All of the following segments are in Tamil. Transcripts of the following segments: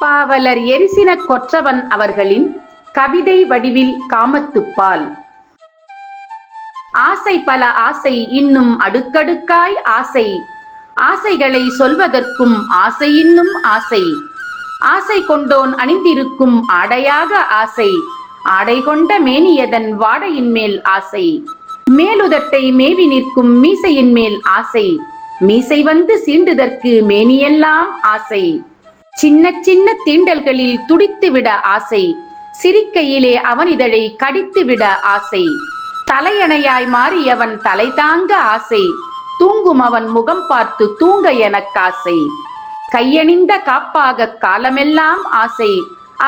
பாவலர் எரிசின கொற்றவன் அவர்களின் கவிதை வடிவில் காமத்துப்பால். ஆசை பல ஆசை இன்னும் அடுக்கடுக்காய் ஆசை, ஆசைகளை சொல்வதற்கும் ஆசை இன்னும் ஆசை. ஆசை கொண்டோன் அணிந்திருக்கும் ஆடையாக ஆசை, ஆடை கொண்ட மேனியதன் வாடையின் மேல் ஆசை. மேலுதட்டை மேவி நிற்கும் மீசையின் மேல் ஆசை, மீசை வந்து சீண்டுதற்கு மேனியெல்லாம் ஆசை. சின்ன சின்ன தீண்டல்களில் துடித்துவிட ஆசை, சிரிக்கையிலே அவனிதழை கடித்துவிட ஆசை. தலையணையாய் மாறியவன் தலை தாங்க ஆசை, தூங்கும் அவன் முகம் பார்த்து தூங்க எனக்காசை. கையணிந்த காப்பாக காலமெல்லாம் ஆசை,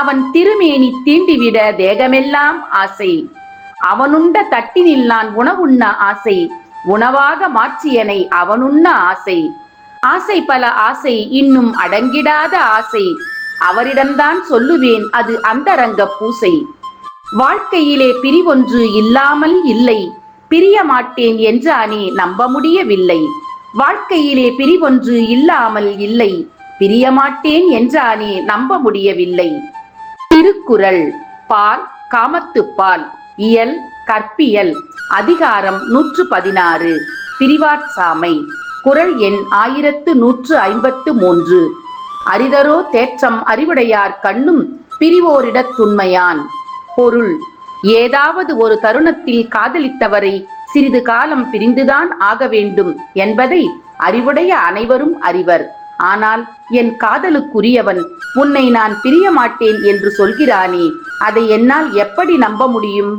அவன் திருமேனி தீண்டிவிட தேகமெல்லாம் ஆசை. அவனுண்ட தட்டினில் நான் உணவுண்ண ஆசை, உணவாக மாற்றியனை அவனுண்ண ஆசை. ஆசை பல ஆசை இன்னும் அடங்கிடாத ஆசை, அவரிடம்தான் சொல்லுவேன் அது அந்தரங்க பூசை. வாழ்க்கையிலே பிரிவொன்று இல்லாமல் இல்லை, பிரிய மாட்டேன் என்றானே நம்ப முடியவில்லை. வாழ்க்கையிலே பிரிவொன்று இல்லாமல் இல்லை, பிரிய மாட்டேன் என்றானே நம்ப முடியவில்லை. திருக்குறள். பால் காமத்துப்பால். இயல் கற்பியல். அதிகாரம் 116. பிரிவாற்சாமை. குறள் எண் 1153. அரிதரோ தேற்றம் அறிவுடையார் கண்ணும் பிரிவோரிடத்துண்மையான். பொருள்: ஏதாவது ஒரு தருணத்தில் காதலித்தவரை சிறிது காலம் பிரிந்துதான் ஆக வேண்டும் என்பதை அறிவுடைய அனைவரும் அறிவர். ஆனால் என் காதலுக்குரியவன் உன்னை நான் பிரிய மாட்டேன் என்று சொல்கிறானே, அதை என்னால் எப்படி நம்ப முடியும்?